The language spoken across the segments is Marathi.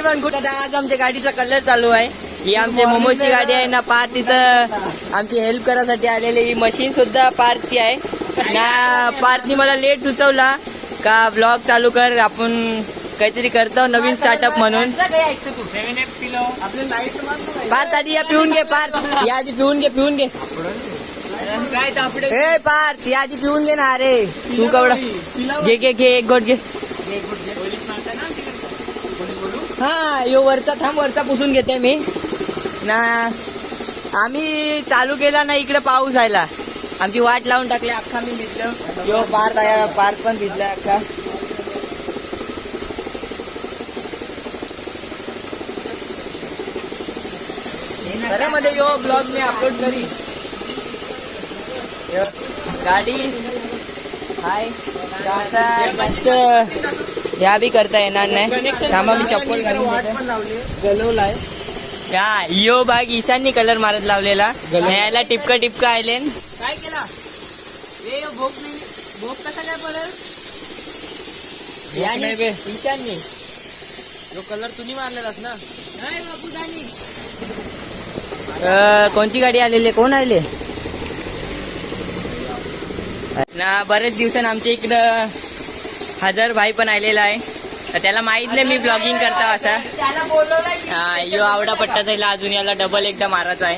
Everyone good. आज आमच्या गाडीचा कलर चालू आहे. ही आमची मोमोजची गाडी आहे ना. पार्ट तिथं आमची हेल्प करायसाठी आलेली ही मशीन सुद्धा पार्टची आहे ना. पार्थनी मला लेट सुचवला का ब्लॉग चालू कर, आपण काहीतरी करतो नवीन स्टार्टअप म्हणून. पार्थ आधी या पिऊन घे. पार्थ या आधी पिऊन घे. ए पार्थ या आधी पिऊन घे ना. अरे तू कवडा घे एक गोट घे. हा यो वरचा थांब, वरचा पुसून घेते मी ना. आम्ही चालू केला ना, इकडे पाऊस आला, आमची वाट लावून टाकली. अख्खा मी भिजलो. यो पार्थ पण भिजला अख्खा. घरामध्ये यो ब्लॉग मी अपलोड करी. गाडी हाय मस्त. या बी करता येणार नाही. थांबा मी चप्पल गलवलाय. या यो बाग ईशाननी कलर मारत लावलेला. याला टिपका आले. काय केला भोग कसा काय पडेल ईशाननी. जो कलर तुम्ही मारलेलास ना. नाही बापू. कोणती गाडी आलेली, कोण आले ना. बरेच दिवसांनी आमच्या इकडं हजार भाई पण आलेला आहे. तर त्याला माहित नाही मी ब्लॉगिंग करता असा. हा यो आवडा पट्टा जायला अजून याला डबल एकदा मारायचा आहे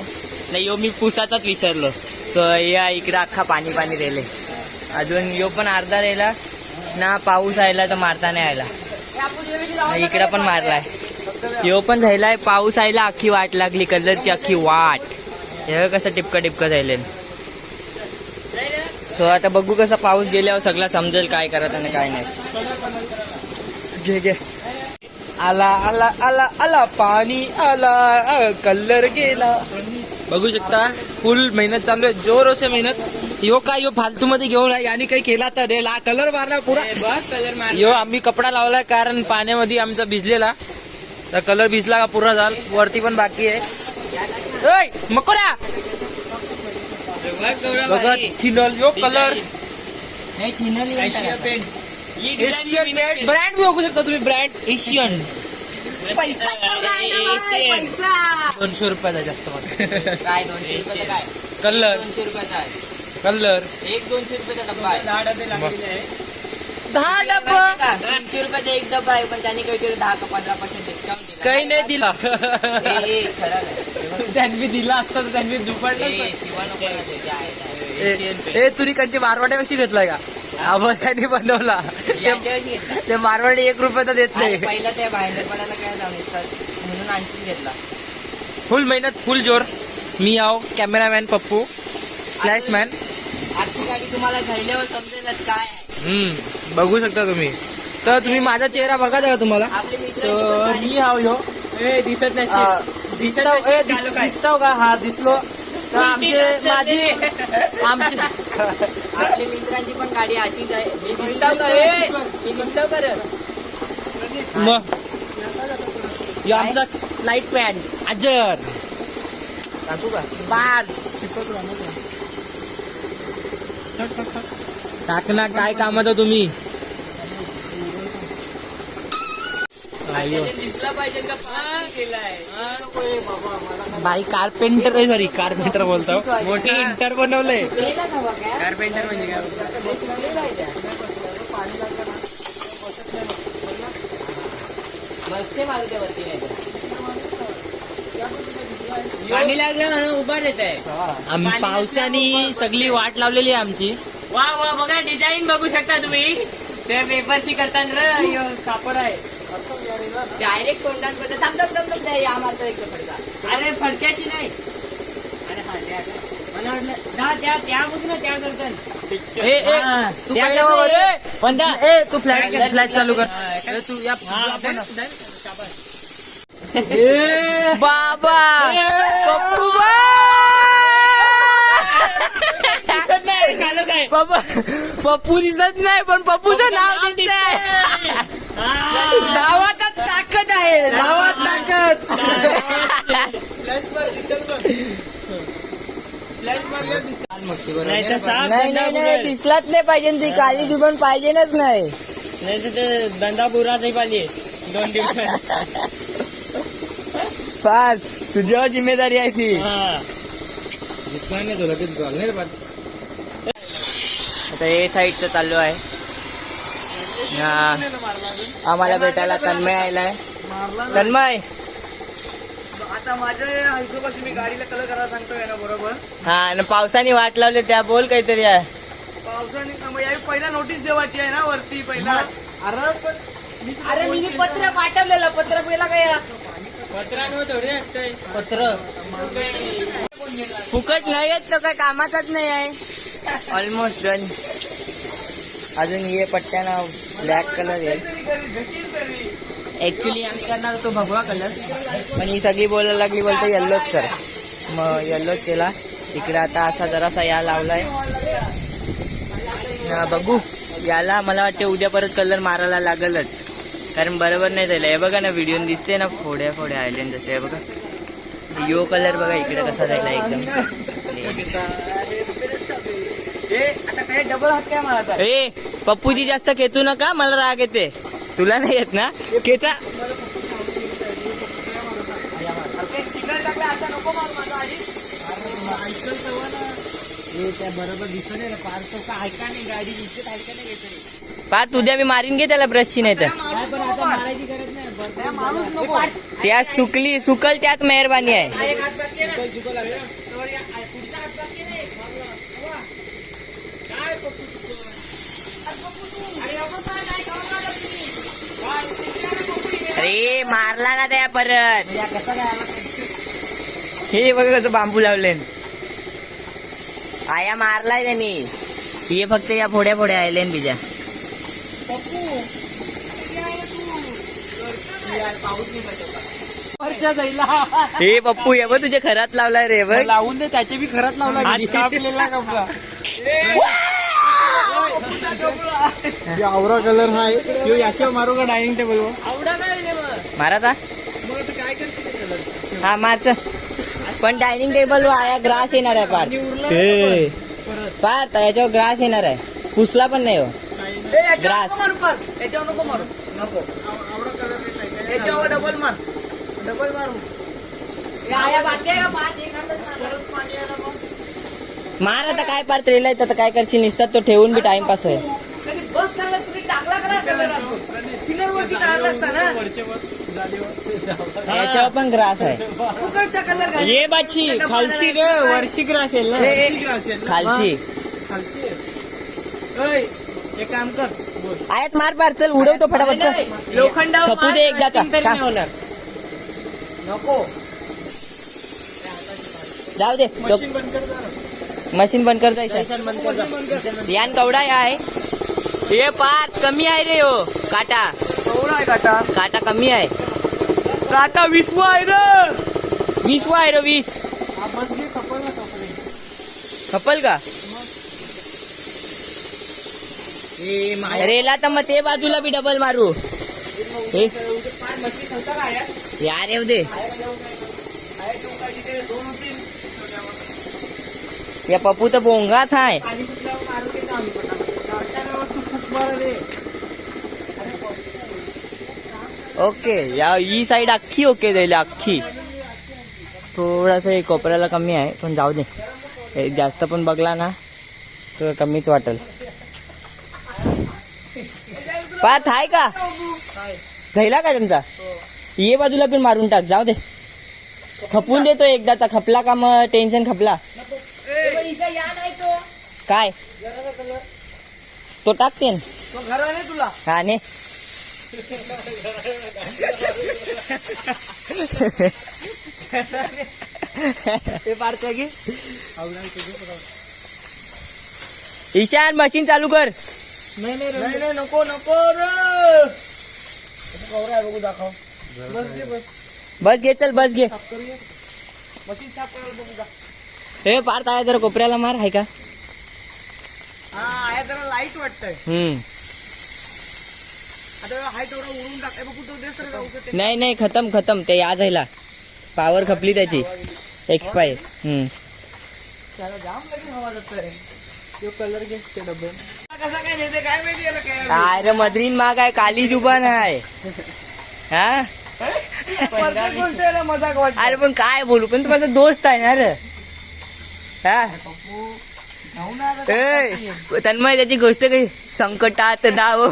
ना. यो मी पुसाचाच विसरलो. सो या इकडं अख्खा पाणी राहिले. अजून यो पण अर्धा राहिला ना. पाऊस आयला तर मारता नाही आयला. इकडं पण मारलाय. यो पण झालाय. पाऊस आयला अख्खी वाट लागली, कलरची अख्खी वाट. हे कसं टिपका जायले. सो आता बघू कसा पाऊस गेल्यावर सगळं समजेल काय करायचं आणि काय नाही. घे आला पाणी आला, कलर गेला. बघू शकता फुल मेहनत चालू आहे, जोर से मेहनत. यो फालतू मध्ये घेऊन आहे आणि काही केला तर कलर मारला पुरा. यो आम्ही कपडा लावलाय कारण पाण्यामध्ये आमचा भिजलेला. तर कलर भिजला का पुरा झाला. वरती पण बाकी आहे. मकोरा बघा थिनल यो कलर. एशियन ब्रँड बघू शकता तुम्ही. Brand Asian. 200 रुपयाचा जास्त काय 200 रुपयाचा काय कलर. 200 रुपयाचा आहे कलर. एक 200 रुपयाचा डब्बा आहे. 10 डबे लागलेले आहे. 10 डब्बा 200 रुपयाचा एक डब्बा आहे. पण त्याने काहीतरी 10 का 15% डिस्काउंट काही नाही दिला. खरं आहे. त्यांनी दिला असता तर त्यांनी दुपारला. तुरी कंची मारवाड्या कशी घेतलाय का. त्यांनी बनवला ते मारवाडी 1 रुपयाचा देत नाही. पहिला त्या बाहेर पडायला काय जाऊन म्हणून आणखी घेतला. फुल मेहनत फुल जोर. मी आहो कॅमेरामॅन पप्पू फ्लॅशमॅन. आजची गाडी तुम्हाला झाल्यावर समजेल काय. बघू शकता तुम्ही. तर तुम्ही माझा चेहरा बघा का तुम्हाला. आपले मित्र तर मी आहो यो दिसत दिसतो का. हा दिसलो. तर आमचे आपल्या मित्रांची पण गाडी अशीच आहे. मी दिसतो का रे. मग यो आमचा लाईट मॅन अजर. टाकू का बार टाकना. काय कामाचा तुम्ही. दिसला पाहिजे का केलाय. बाई कारपेंटर आहे. सॉरी कारपेंटर बोलतो. मोठे इंटर बनवलंय. कारपेंटर म्हणजे काय पाणी लागलं म्हणून उभा येत आहे. पावसाने सगळी वाट लावलेली आहे आमची. वा बघा डिझाईन बघू शकता तुम्ही. ते पेपरची करताना कापड आहे. डायरेक्ट तोंडात पडलं. थांब या मारतो एक फडका. अरे फडक्याशी नाही. अरे मला वाटलं त्या बघ ना त्या करतात. तू फ्लॅश चालू कर. तू या बाबा पप्पू पप्पू दिसत नाही पण पप्पूचं नाव दिसतंय. नावात ताकद आहे. नावात ताकद. नाही दिसलाच नाही पाहिजे. ती काळी दिवण पाहिजेच नाही. दंडा बुरा नाही पाहिजे 2 दिवस. पाच तुझ्यावर जिम्मेदारी आहे ती. नाही तो लगेच गोल नाही रे पाच. आता हे साईडचं चालू आहे. हा, आम्हाला भेटायला तन्मय आलाय. तन्मय आता माझ्या हिशोबाशी मी गाडीला कलर करायला सांगतोय ना बरोबर. हा आणि पावसाने वाट लावली त्या बोल काहीतरी आहे. पावसाने मग यावेळी पहिला नोटीस देवाची आहे ना वरती पहिला. अरे मी पत्र पाठवलेलं पत्र पहिला काय पत्रांवर थोडी असतंय पत्र. फुकट नाही येत तो काय कामाचाच नाही आहे. Almost done. अजून ये पट्ट्याना ब्लॅक कलर आहे. ऍक्च्युली आम्ही करणार होतो भगवा कलर पण ही सगळी बोलायला लागली बोलतो येल्लोच कर. मग येल्लोच केला. इकडे आता असा जरासा या लावलाय. बघू याला मला वाटते उद्या परत कलर मारायला लागलच कारण बरोबर नाही झालं. हे बघा ना व्हिडिओ दिसते ना फोड्या फोड्या आयलंड जसे. हे बघा यो कलर बघा इकडे कसा जायला एकदम. आता काय डबल हात काय मला ए पप्पूजी जास्त खेचू नका मला राग येते. तुला नाही येत ना खेचा. सिग्नल टाकला आता नको मार माझा आधी. बरोबर दिसत नाही पार्थ का ऐका नाही गाडी दिसत ऐका नाही घेतली. पार्थ उद्या मी मारीन घे त्याला ब्रशची नाही तर. मारायची गरज नाही. माणूस नको. त्या सुकल त्यात मेहरबानी आहे. चुकं लागलं. अरे मारला ना त्या परत. हे बघ कसं बांबू लावले. आया मारलाय त्यांनी. हे फक्त या फोड्या फोड्या आयले बिजा. हे पप्पू हे बघ तुझ्या घरात लावलाय रे बघ. लावून दे त्याचे बी खरात लावला. आवरा कलर हाय याच्यावर मारू का डायनिंग टेबलवर. मारा आता. काय करशील हा मारच. पण डायनिंग टेबल वर आया ग्रास येणार आहे पार. पार याच्यावर ग्रास येणार आहे. पुसला पण नाही हो ग्रास. याच्यावर नको मारू नको. याच्यावर डबल मार. डबल मारू. मार आता काय पार त्रेला येत आता काय करशील. निसतात तो ठेवून बी टाइमपास आहे. बस चांगला तुम्ही टाकला करा. थिनर वरती टाकला असता ना. याच्यावर पण ग्रास आहे. फुकटचा कलर ये बाची खालशी रे वर्षी ग्रास येईल ना. खालची एक काम कर. आयात मार पार चल उडवतो फटाफट चल. लोखंड खपू दे एकदाचा. नको. जाऊ दे तो मशीन बंद कर जायचं. यान कवडा आहे. हे पार कमी आहे रे हो काटा. एवढा आहे काटा. काटा कमी आहे. काटा 20 आहे रे. 20 आहे रे 20. बस घे खपल ना कपडे. खपल का रेला तर मग ते बाजूला बी डबल मारू. हे यार येऊ दे. या पप्पू तर बोंगाच आहे. ओके या ही साईड अख्खी ओके जाईल अख्खी. थोडासा कोपऱ्याला कमी आहे पण जाऊ दे. एक जास्त पण बघला ना तर कमीच वाटेल. पात आहे का झाला का त्यांचा. ये बाजूला पण मारून टाक जाऊ दे. खपून देतो एकदाचा. खपला का मग टेन्शन खपला काय तो टाकते तो घर आहे तुला. हा ने ते पारत्या घे. ईशान मशीन चालू कर. नाही नाही नको नको रे. कवरा आहे बघू दाखव. बस घे बस. बस घे चल बस घे. मशीन साफ करायला बघू जा. हे पार्थ आहे जरा कोपऱ्याला मार आहे का. हा आहे जरा लाईट वाटतंय. आता हाईट एवढा उडून टाकाय बघू तो देस रे जाऊ शकते. नाही नाही खतम ते या जायला पावर खपली त्याची एक्सपायर. त्याला जाम लगेच हवा जातोय. तो कलर घे ते डब्बे. कसा काय नेते काय माहिती याला काय. काय रे मदरीन माग आहे काली जुबान आहे. हा प्रत्येक गोष्टीला मजाक वाटते. अरे पण काय बोलू, पण तुम्हाला दोस्त आहे ना रे. हा जाऊ ना आता. ए, तन्मय त्याची गोष्ट काही संकटात धाव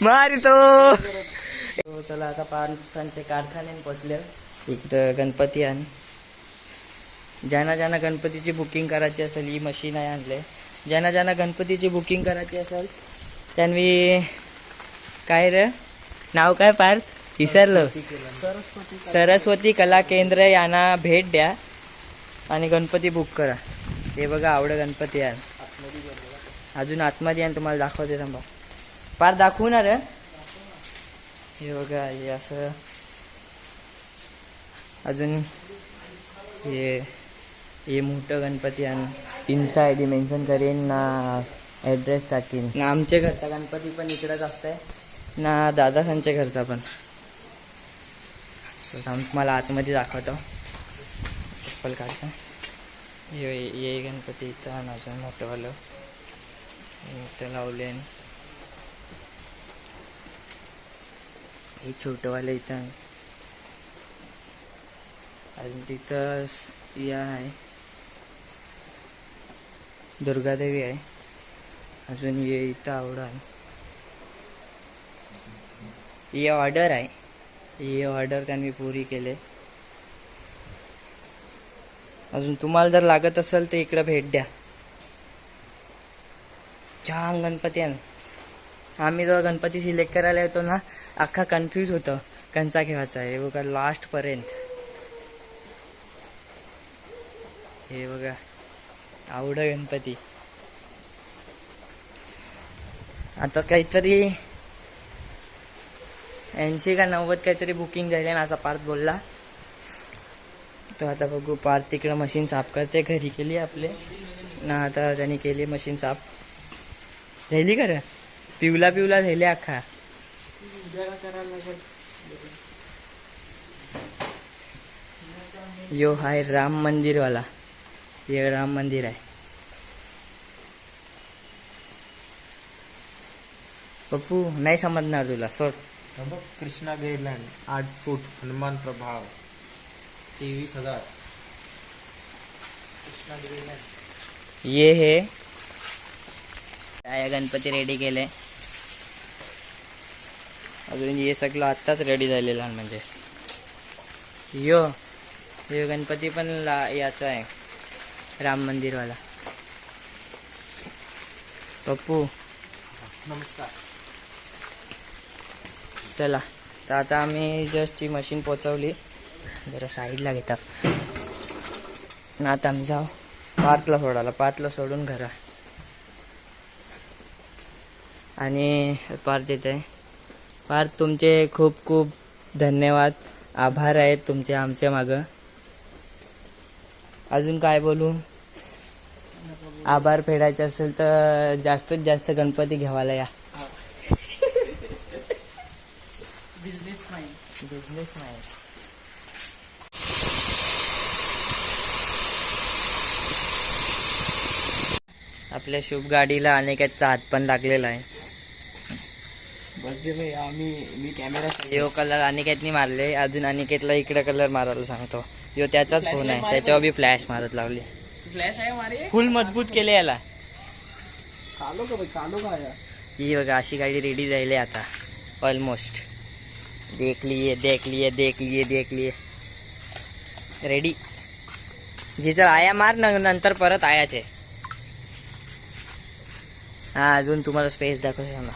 मारितो. चला आता पानसांचे कारखाने पोचले. इकडं गणपती आणि ज्यांना गणपतीची बुकिंग करायची असेल ही मशीन आहे आणले. ज्यांना गणपतीची बुकिंग करायची असेल त्यांनी काय रे नाव काय पार्थ विसरलं. सरस्वती कला केंद्र यांना भेट द्या आणि गणपती बुक करा. हे बघा आवडं गणपती आहे. अजून आतमध्ये आहे तुम्हाला दाखवते थांबा. पार्थ दाखवू ना रे. हे बघा हे असं अजून हे मोठं गणपती आहे. इन्स्टा आय डी मेन्शन करेन ना, ॲड्रेस टाकीन ना. आमच्या घरचा गणपती पण इकडंच असतंय ना, दादासांच्या घरचा पण. तुम्हाला आतमध्ये दाखवतो. चप्पल काढता. ये गणपती इथं आणि अजून मोठंवालं इथं लावले. हे छोटंवालं इथं आहे. अजून तिथं या आहे दुर्गादेवी आहे. अजून ये इथं आवडं आहे. ये ऑर्डर आहे. ये ऑर्डर त्यांनी पुरी केले. अजून तुम्हाला जर लागत असेल तर इकडं भेट द्या. छान गणपती आहे. आम्ही जेव्हा गणपती सिलेक्ट करायला येतो ना अख्खा कन्फ्यूज होतं कंचा घ्यायचा आहे. हे बघा लास्टपर्यंत. हे बघा आवडं गणपती. आता काहीतरी 80 का 90 काहीतरी बुकिंग झाली ना असा पार्थ बोलला. तर आता बघू. पार्थ तिकडं मशीन साफ करते. घरी केली आपले ना. आता त्यांनी केली मशीन साफ. राहिली का रे पिवला राहिले अख्खा. यो हाय राम मंदिर वाला. हे राम मंदिर आहे. पप्पू नाही समजणार तुला सोड. कृष्णा गेरलँड 8 फूट हनुमान प्रभाव 23,000. ये हे काय गणपती रेडी केले. अजून हे सगळं आत्ताच रेडी झालेलं आहे. म्हणजे हे गणपती पण याचा आहे राम मंदिरवाला. पप्पू नमस्कार. चला तर आता आम्ही जस्ट ही मशीन पोचवली. जरा साईडला घेतात ना. आता आम्ही जाऊ पार्थला सोडायला. पार्थला सोडून घरा. आणि पार्थ येत आहे. पार्थ तुमचे खूप खूप धन्यवाद. आभार आहेत तुमचे आमच्या मागं. अजून काय बोलू. आभार फेडायचे असेल तर जास्तीत जास्त गणपती घ्यावाला या. Business mind. आपल्या शुभ गाडीला अनेकाचा हात पण लागलेला आहे. मी कॅमेरा यो कलर अनिकेतनी मारले. अजून अनिकेतला इकडे कलर मारायला सांगतो. यो त्याचाच फोन आहे. त्याच्यावर बी फ्लॅश मारत लावली. फ्लॅश आहे मारे. फुल मजबूत केले याला. चालू का ही बघा अशी गाडी रेडी झाली आता ऑलमोस्ट. देख लिए रेडी. जिचा आया मार नंतर परत आयाचे. हा अजून तुम्हाला स्पेस दाखवतो.